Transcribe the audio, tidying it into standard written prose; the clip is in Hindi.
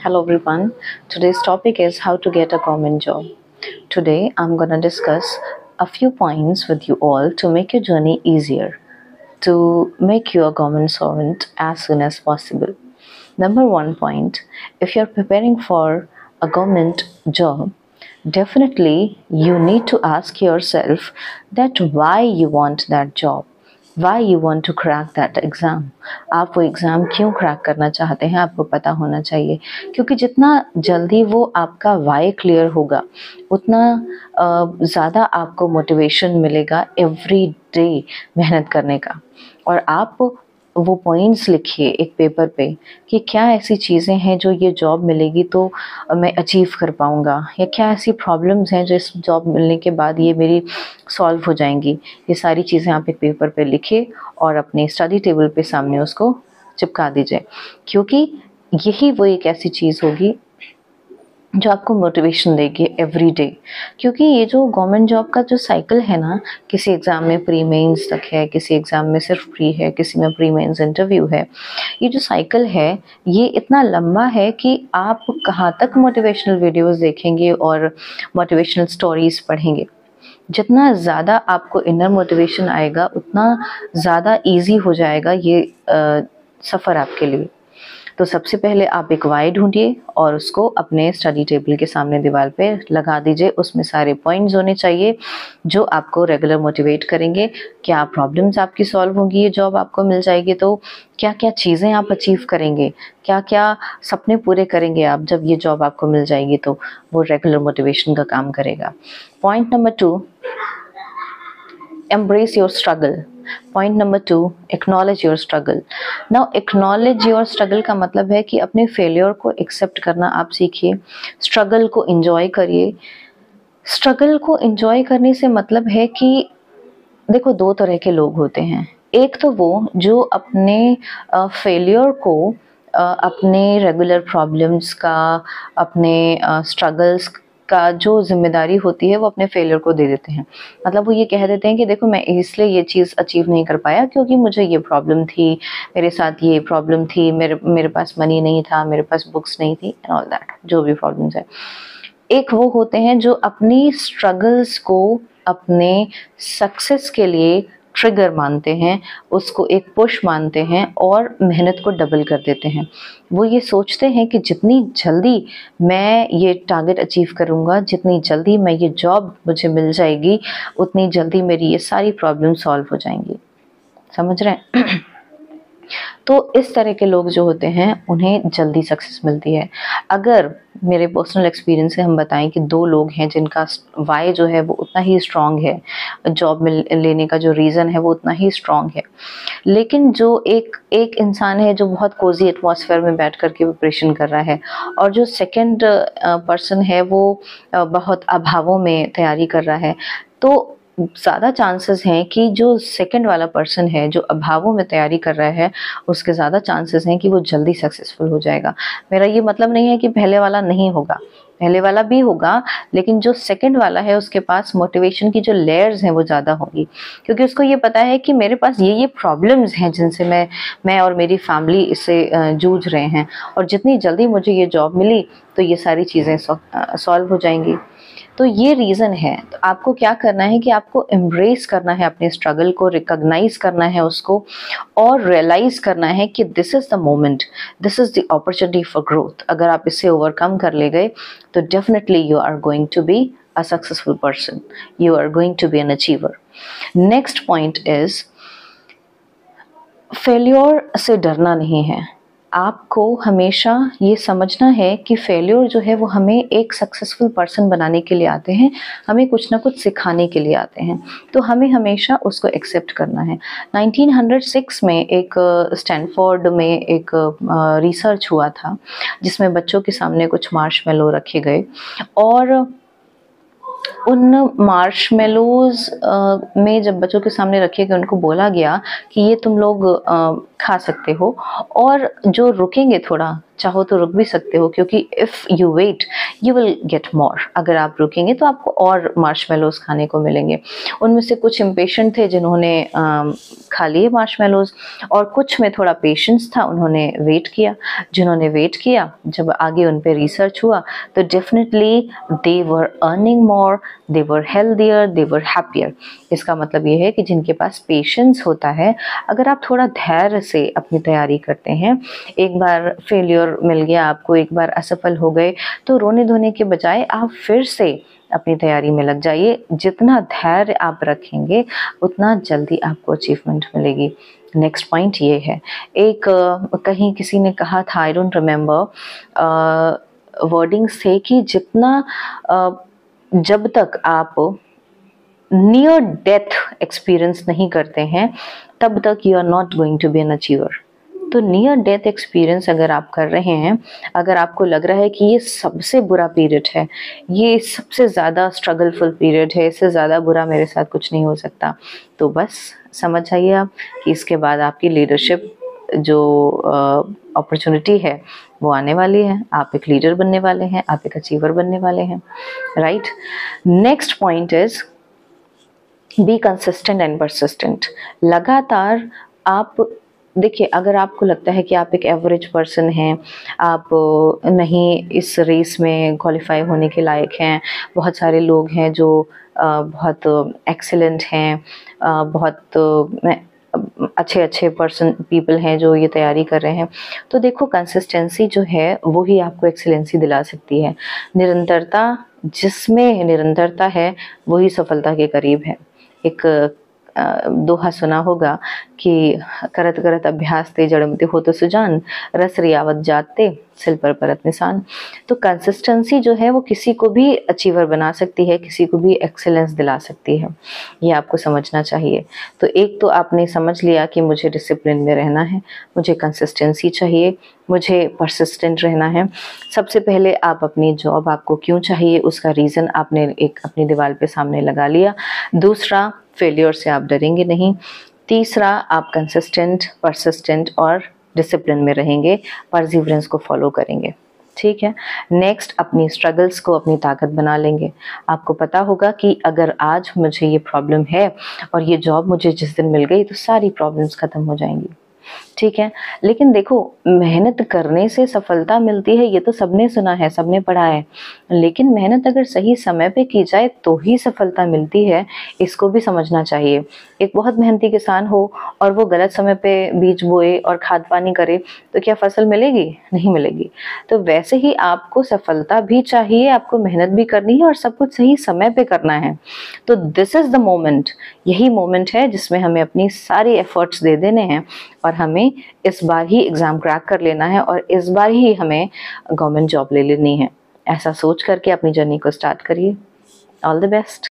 Hello everyone. Today's topic is how to get a government job. Today I'm going to discuss a few points with you all to make your journey easier, to make you a government servant as soon as possible. Number one point, if you're preparing for a government job, definitely you need to ask yourself that why you want that job. Why you want to crack that exam. आप वो एग्ज़ाम क्यों क्रैक करना चाहते हैं आपको पता होना चाहिए, क्योंकि जितना जल्दी वो आपका वाई क्लियर होगा उतना ज़्यादा आपको मोटिवेशन मिलेगा एवरी डे मेहनत करने का। और आप वो पॉइंट्स लिखिए एक पेपर पे कि क्या ऐसी चीज़ें हैं जो ये जॉब मिलेगी तो मैं अचीव कर पाऊँगा, या क्या ऐसी प्रॉब्लम्स हैं जो इस जॉब मिलने के बाद ये मेरी सॉल्व हो जाएंगी। ये सारी चीज़ें आप एक पेपर पे लिखिए और अपने स्टडी टेबल पे सामने उसको चिपका दीजिए, क्योंकि यही वो एक ऐसी चीज़ होगी जो आपको मोटिवेशन देगी एवरी डे। क्योंकि ये जो गवर्नमेंट जॉब का जो साइकिल है ना, किसी एग्ज़ाम में प्री मेंस तक है, किसी एग्ज़ाम में सिर्फ प्री है, किसी में प्री मेंस इंटरव्यू है। ये जो साइकिल है ये इतना लंबा है कि आप कहाँ तक मोटिवेशनल वीडियोस देखेंगे और मोटिवेशनल स्टोरीज़ पढ़ेंगे। जितना ज़्यादा आपको इनर मोटिवेशन आएगा उतना ज़्यादा ईजी हो जाएगा ये सफ़र आपके लिए। तो सबसे पहले आप एक वाई ढूंढिए और उसको अपने स्टडी टेबल के सामने दीवार पे लगा दीजिए। उसमें सारे पॉइंट्स होने चाहिए जो आपको रेगुलर मोटिवेट करेंगे। क्या प्रॉब्लम्स आपकी सॉल्व होंगी ये जॉब आपको मिल जाएगी तो, क्या क्या चीज़ें आप अचीव करेंगे, क्या क्या सपने पूरे करेंगे आप जब ये जॉब आपको मिल जाएगी, तो वो रेगुलर मोटिवेशन का काम करेगा। Point number 2, embrace your struggle. Point number 2, acknowledge your struggle. Now acknowledge your struggle का मतलब है कि अपने फेलियर को एक्सेप्ट करना आप सीखिए, स्ट्रगल को एंजॉय करिए। स्ट्रगल को एंजॉय करने से मतलब है कि देखो, दो तरह के लोग होते हैं। एक तो वो जो अपने फेलियर को अपने रेगुलर प्रॉब्लम्स का, अपने स्ट्रगल्स का जो जिम्मेदारी होती है वो अपने फेलियर को दे देते हैं। मतलब वो ये कह देते हैं कि देखो मैं इसलिए ये चीज़ अचीव नहीं कर पाया क्योंकि मुझे ये प्रॉब्लम थी, मेरे साथ ये प्रॉब्लम थी, मेरे पास मनी नहीं था, मेरे पास बुक्स नहीं थी एंड ऑल दैट, जो भी प्रॉब्लम्स है। एक वो होते हैं जो अपनी स्ट्रगल्स को अपने सक्सेस के लिए ट्रिगर मानते हैं, उसको एक पुश मानते हैं और मेहनत को डबल कर देते हैं। वो ये सोचते हैं कि जितनी जल्दी मैं ये टारगेट अचीव करूँगा, जितनी जल्दी मैं ये जॉब मुझे मिल जाएगी, उतनी जल्दी मेरी ये सारी प्रॉब्लम सॉल्व हो जाएंगी। समझ रहे हैं? तो इस तरह के लोग जो होते हैं उन्हें जल्दी सक्सेस मिलती है। अगर मेरे पर्सनल एक्सपीरियंस से हम बताएं कि 2 लोग हैं जिनका वाई जो है वो उतना ही स्ट्रॉन्ग है, जॉब में लेने का जो रीज़न है वो उतना ही स्ट्रॉन्ग है, लेकिन जो एक इंसान है जो बहुत कोजी एटमॉस्फेयर में बैठ कर के प्रिपरेशन कर रहा है, और जो सेकंड पर्सन है वो बहुत अभावों में तैयारी कर रहा है, तो ज़्यादा चांसेस हैं कि जो सेकंड वाला पर्सन है जो अभावों में तैयारी कर रहा है उसके ज़्यादा चांसेस हैं कि वो जल्दी सक्सेसफुल हो जाएगा। मेरा ये मतलब नहीं है कि पहले वाला नहीं होगा, पहले वाला भी होगा, लेकिन जो सेकंड वाला है उसके पास मोटिवेशन की जो लेयर्स हैं वो ज़्यादा होंगी, क्योंकि उसको ये पता है कि मेरे पास ये प्रॉब्लम्स हैं जिनसे मैं और मेरी फैमिली इससे जूझ रहे हैं, और जितनी जल्दी मुझे ये जॉब मिली तो ये सारी चीज़ें सॉल्व हो जाएंगी। तो ये रीज़न है। तो आपको क्या करना है कि आपको एम्ब्रेस करना है अपने स्ट्रगल को, रिकॉग्नाइज करना है उसको, और रियलाइज़ करना है कि this is the moment, this is the opportunity for growth. अगर आप इससे ओवरकम कर ले गए तो definitely you are going to be a successful person, you are going to be an achiever. Next point is, failure से डरना नहीं है। आपको हमेशा ये समझना है कि फेल्योर जो है वो हमें एक सक्सेसफुल पर्सन बनाने के लिए आते हैं, हमें कुछ ना कुछ सिखाने के लिए आते हैं, तो हमें हमेशा उसको एक्सेप्ट करना है। 1906 में एक स्टैनफोर्ड में एक रिसर्च हुआ था जिसमें बच्चों के सामने कुछ मार्शमेलो रखे गए, और उन मार्शमेलोज में जब बच्चों के सामने रखे गए उनको बोला गया कि ये तुम लोग खा सकते हो, और जो रुकेंगे थोड़ा चाहो तो रुक भी सकते हो, क्योंकि if you wait you will get more. अगर आप रुकेंगे तो आपको और मार्शमेलोज खाने को मिलेंगे। उनमें से कुछ इम्पेशेंट थे जिन्होंने खा लिए मार्शमेलोज, और कुछ में थोड़ा पेशेंस था, उन्होंने वेट किया। जिन्होंने वेट किया, जब आगे उन पे रिसर्च हुआ तो definitely they were earning more, they were healthier, they were happier. इसका मतलब ये है कि जिनके पास पेशेंस होता है, अगर आप थोड़ा धैर्य से अपनी तैयारी करते हैं, एक बार फेलियर मिल गया आपको, एक बार असफल हो गए, तो रोने धोने के बजाय आप फिर से अपनी तैयारी में लग जाइए। जितना धैर्य आप रखेंगे उतना जल्दी आपको अचीवमेंट मिलेगी। नेक्स्ट पॉइंट ये है, एक कहीं किसी ने कहा था, आई डोंट रिमेम्बर, वर्डिंग्स थे कि जितना जब तक आप नियर डेथ एक्सपीरियंस नहीं करते हैं तब तक you are not going to be an achiever. तो नियर डेथ एक्सपीरियंस अगर आप कर रहे हैं, अगर आपको लग रहा है कि ये सबसे बुरा पीरियड है, ये सबसे ज़्यादा स्ट्रगलफुल पीरियड है, इससे ज़्यादा बुरा मेरे साथ कुछ नहीं हो सकता, तो बस समझ जाइए आप कि इसके बाद आपकी लीडरशिप जो अपॉर्चुनिटी है वो आने वाली है। आप एक लीडर बनने वाले हैं, आप एक अचीवर बनने वाले हैं, right. Next point is be consistent and persistent. लगातार आप देखिए, अगर आपको लगता है कि आप एक एवरेज पर्सन हैं, आप नहीं इस रेस में क्वालिफाई होने के लायक हैं, बहुत सारे लोग हैं जो बहुत एक्सीलेंट हैं, बहुत अच्छे पीपल हैं जो ये तैयारी कर रहे हैं, तो देखो कंसिस्टेंसी जो है वो ही आपको एक्सीलेंसी दिला सकती है। निरंतरता, जिसमें निरंतरता है वही सफलता के करीब है। एक दोहा सुना होगा कि करत करत अभ्यास ते जड़मते हो तो सुजान, रस रियावत जाते सिल पर परत निशान। तो कंसिस्टेंसी जो है वो किसी को भी अचीवर बना सकती है, किसी को भी एक्सेलेंस दिला सकती है, ये आपको समझना चाहिए। तो एक तो आपने समझ लिया कि मुझे डिसिप्लिन में रहना है, मुझे कंसिस्टेंसी चाहिए, मुझे परसिस्टेंट रहना है। सबसे पहले आप अपनी जॉब आपको क्यों चाहिए उसका रीज़न आपने एक अपनी दीवार पे सामने लगा लिया। दूसरा, फेलियर से आप डरेंगे नहीं। तीसरा, आप कंसिस्टेंट, परसिस्टेंट और डिसिप्लिन में रहेंगे, परसिवरेंस को फॉलो करेंगे, ठीक है। नेक्स्ट, अपनी स्ट्रगल्स को अपनी ताकत बना लेंगे। आपको पता होगा कि अगर आज मुझे ये प्रॉब्लम है और ये जॉब मुझे जिस दिन मिल गई तो सारी प्रॉब्लम्स खत्म हो जाएंगी, ठीक है। लेकिन देखो, मेहनत करने से सफलता मिलती है ये तो सबने सुना है, सबने पढ़ा है, लेकिन मेहनत अगर सही समय पे की जाए तो ही सफलता मिलती है, इसको भी समझना चाहिए। एक बहुत मेहनती किसान हो और वो गलत समय पे बीज बोए और खाद पानी करे तो क्या फसल मिलेगी? नहीं मिलेगी। तो वैसे ही आपको सफलता भी चाहिए, आपको मेहनत भी करनी है और सब कुछ सही समय पे करना है। तो दिस इज द मोमेंट, यही मोमेंट है जिसमें हमें अपनी सारी एफर्ट्स दे देने हैं और हमें इस बार ही एग्जाम क्रैक कर लेना है और इस बार ही हमें गवर्नमेंट जॉब ले लेनी है। ऐसा सोच करके अपनी जर्नी को स्टार्ट करिए। All the best.